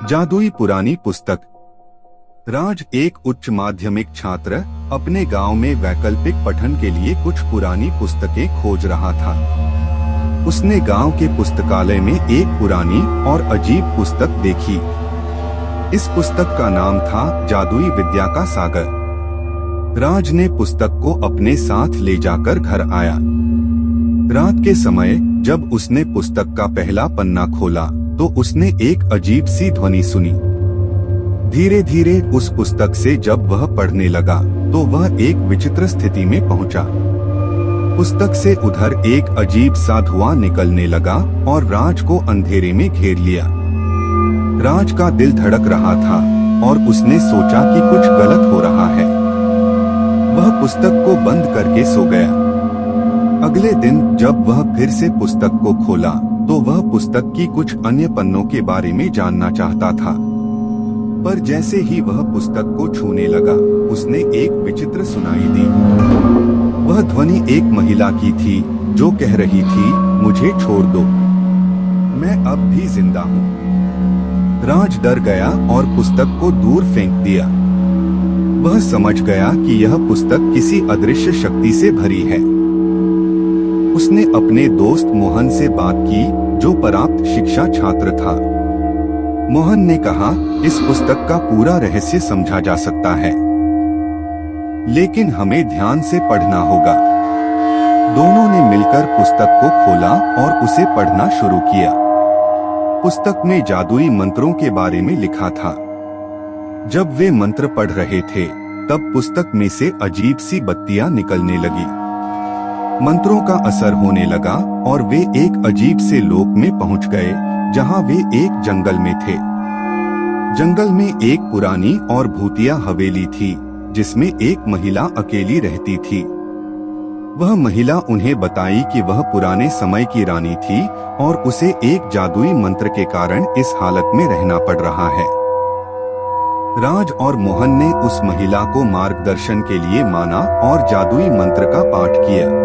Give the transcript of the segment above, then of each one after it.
जादुई पुरानी पुस्तक। राज एक उच्च माध्यमिक छात्र अपने गांव में वैकल्पिक पठन के लिए कुछ पुरानी पुस्तकें खोज रहा था। उसने गांव के पुस्तकालय में एक पुरानी और अजीब पुस्तक देखी। इस पुस्तक का नाम था जादुई विद्या का सागर। राज ने पुस्तक को अपने साथ ले जाकर घर आया। रात के समय जब उसने पुस्तक का पहला पन्ना खोला तो उसने एक अजीब सी ध्वनि सुनी। धीरे धीरे उस पुस्तक से जब वह पढ़ने लगा तो वह एक विचित्र स्थिति में पहुंचा। पुस्तक से उधर एक अजीब सा धुआं निकलने लगा और राज को अंधेरे में घेर लिया। राज का दिल धड़क रहा था और उसने सोचा कि कुछ गलत हो रहा है। वह पुस्तक को बंद करके सो गया। अगले दिन जब वह फिर से पुस्तक को खोला तो वह पुस्तक की कुछ अन्य पन्नों के बारे में जानना चाहता था। पर जैसे ही वह पुस्तक को छूने लगा उसने एक विचित्र सुनाई दी। वह ध्वनि एक महिला की थी जो कह रही थी, मुझे छोड़ दो, मैं अब भी जिंदा हूँ। राज डर गया और पुस्तक को दूर फेंक दिया। वह समझ गया कि यह पुस्तक किसी अदृश्य शक्ति से भरी है। उसने अपने दोस्त मोहन से बात की जो प्राप्त शिक्षा छात्र था। मोहन ने कहा, इस पुस्तक का पूरा रहस्य समझा जा सकता है, लेकिन हमें ध्यान से पढ़ना होगा। दोनों ने मिलकर पुस्तक को खोला और उसे पढ़ना शुरू किया। पुस्तक में जादुई मंत्रों के बारे में लिखा था। जब वे मंत्र पढ़ रहे थे तब पुस्तक में से अजीब सी बत्तियां निकलने लगी। मंत्रों का असर होने लगा और वे एक अजीब से लोक में पहुंच गए जहां वे एक जंगल में थे। जंगल में एक पुरानी और भूतिया हवेली थी जिसमें एक महिला अकेली रहती थी। वह महिला उन्हें बताई कि वह पुराने समय की रानी थी और उसे एक जादुई मंत्र के कारण इस हालत में रहना पड़ रहा है। राज और मोहन ने उस महिला को मार्गदर्शन के लिए माना और जादुई मंत्र का पाठ किया।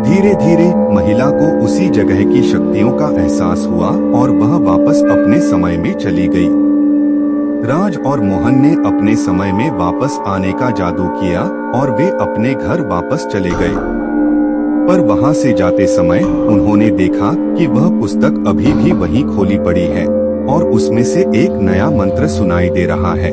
धीरे धीरे महिला को उसी जगह की शक्तियों का एहसास हुआ और वह वापस अपने समय में चली गई। राज और मोहन ने अपने समय में वापस आने का जादू किया और वे अपने घर वापस चले गए। पर वहां से जाते समय उन्होंने देखा कि वह पुस्तक अभी भी वहीं खोली पड़ी है और उसमें से एक नया मंत्र सुनाई दे रहा है।